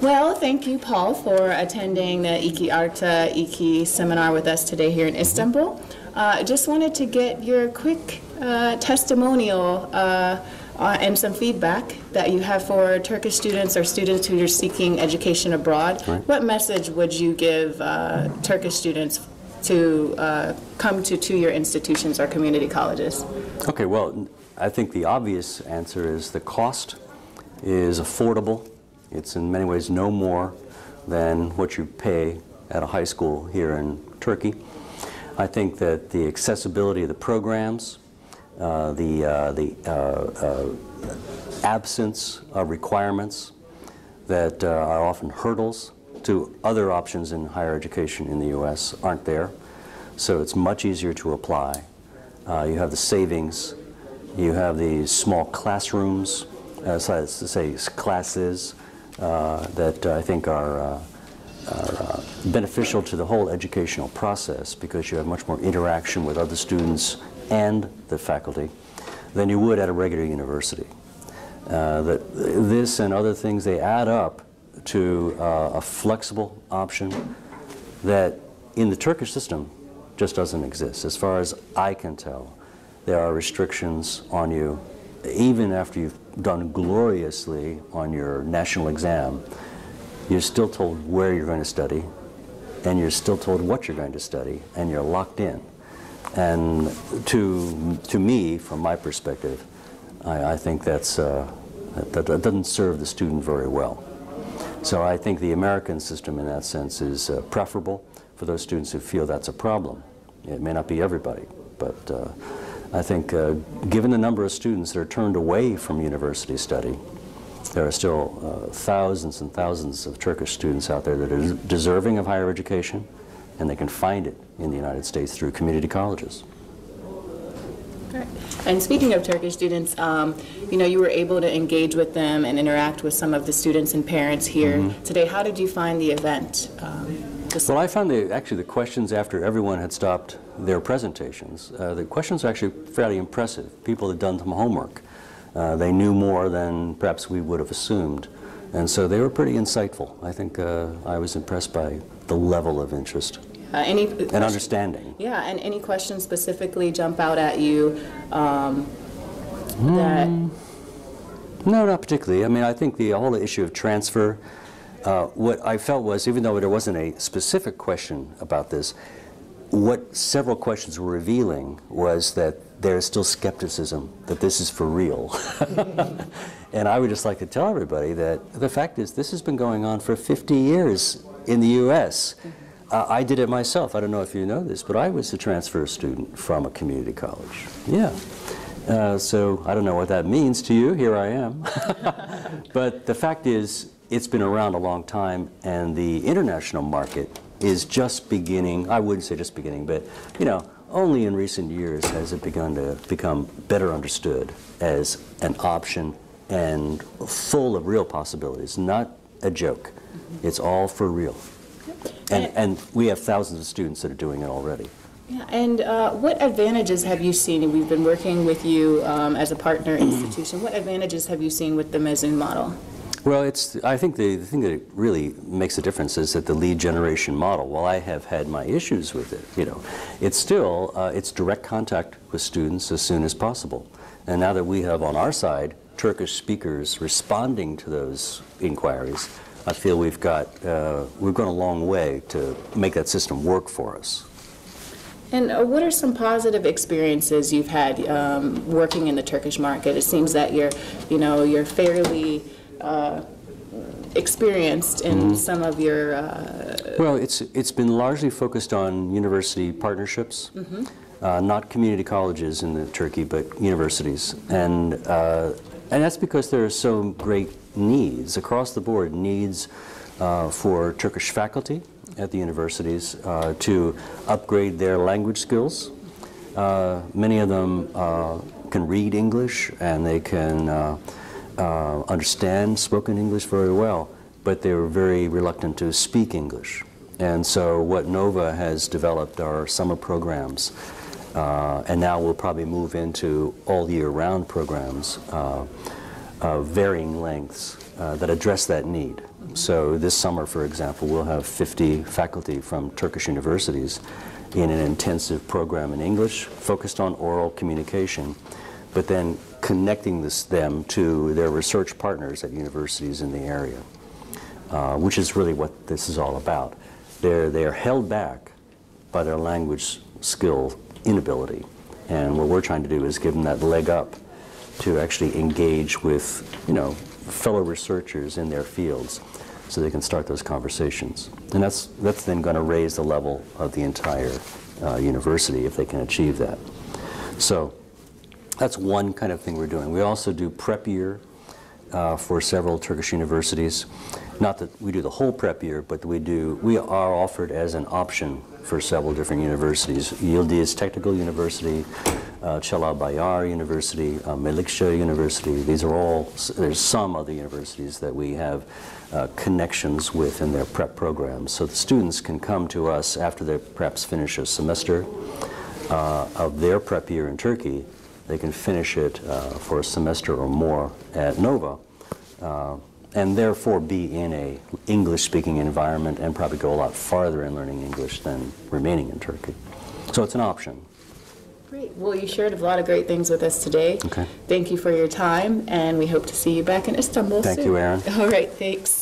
Well, thank you, Paul, for attending the Iki Arta Iki seminar with us today here in Istanbul. Just wanted to get your quick testimonial and some feedback that you have for Turkish students or students who are seeking education abroad. Right. What message would you give Turkish students to come to two-year institutions or community colleges? Okay, well, I think the obvious answer is the cost is affordable. It's in many ways no more than what you pay at a high school here in Turkey. I think that the accessibility of the programs, the absence of requirements that are often hurdles to other options in higher education in the U.S. aren't there. So it's much easier to apply. You have the savings. You have these small classrooms, so to say classes, that I think are beneficial to the whole educational process because you have much more interaction with other students and the faculty than you would at a regular university. This and other things, they add up to a flexible option that in the Turkish system just doesn't exist. As far as I can tell, there are restrictions on you even after you've done gloriously on your national exam. You're still told where you're going to study, and you're still told what you're going to study, and you're locked in. And to me, from my perspective, I think that doesn't serve the student very well. So I think the American system in that sense is preferable for those students who feel that's a problem. It may not be everybody, but I think given the number of students that are turned away from university study, there are still thousands and thousands of Turkish students out there that are deserving of higher education, and they can find it in the United States through community colleges. Right. And speaking of Turkish students, you know, you were able to engage with them and interact with some of the students and parents here today. How did you find the event? Well, I found actually the questions after everyone had stopped their presentations, the questions are actually fairly impressive. People had done some homework. They knew more than perhaps we would have assumed. And so they were pretty insightful. I think I was impressed by the level of interest and understanding. Yeah, and any questions specifically jump out at you that... No, not particularly. I mean, I think the whole issue of transfer, what I felt was, even though there wasn't a specific question about this, what several questions were revealing was that there's still skepticism that this is for real. And I would just like to tell everybody that the fact is this has been going on for 50 years in the U.S. I did it myself. I don't know if you know this, but I was a transfer student from a community college. Yeah. So I don't know what that means to you. Here I am. But the fact is, it's been around a long time, and the international market is just beginning. I wouldn't say just beginning, but you know, only in recent years has it begun to become better understood as an option and full of real possibilities, not a joke. It's all for real. And we have thousands of students that are doing it already. Yeah, and what advantages have you seen? We've been working with you as a partner institution. What advantages have you seen with the Mezun model? Well, I think the thing that really makes a difference is that the lead generation model, while I have had my issues with it, you know, it's still, it's direct contact with students as soon as possible. And now that we have on our side Turkish speakers responding to those inquiries, I feel we've gone a long way to make that system work for us. And what are some positive experiences you've had working in the Turkish market? It seems that you're fairly experienced in some of your... Well, it's been largely focused on university partnerships, not community colleges in Turkey, but universities. And that's because there are so great needs, across the board, needs for Turkish faculty at the universities to upgrade their language skills. Many of them can read English, and they can understand spoken English very well, but they were very reluctant to speak English. And so what NOVA has developed are summer programs, and now we'll probably move into all year-round programs varying lengths that address that need. So this summer, for example, we'll have 50 faculty from Turkish universities in an intensive program in English focused on oral communication, but then connecting them to their research partners at universities in the area, which is really what this is all about. They're held back by their language skill inability, and what we're trying to do is give them that leg up to actually engage with, fellow researchers in their fields, so they can start those conversations. And that's then going to raise the level of the entire university if they can achieve that. So that's one kind of thing we're doing. We also do prep year for several Turkish universities. Not that we do the whole prep year, but we are offered as an option for several different universities. Yildiz Technical University, Çalabayar University, Melikşehir University. These are all, there's some other universities that we have connections with in their prep programs. So the students can come to us after they perhaps finish a semester of their prep year in Turkey. They can finish it for a semester or more at Nova, and therefore be in a English-speaking environment and probably go a lot farther in learning English than remaining in Turkey. So it's an option. Great. Well, you shared a lot of great things with us today. Okay. Thank you for your time, and we hope to see you back in Istanbul soon. Thank you, Aaron. All right, thanks.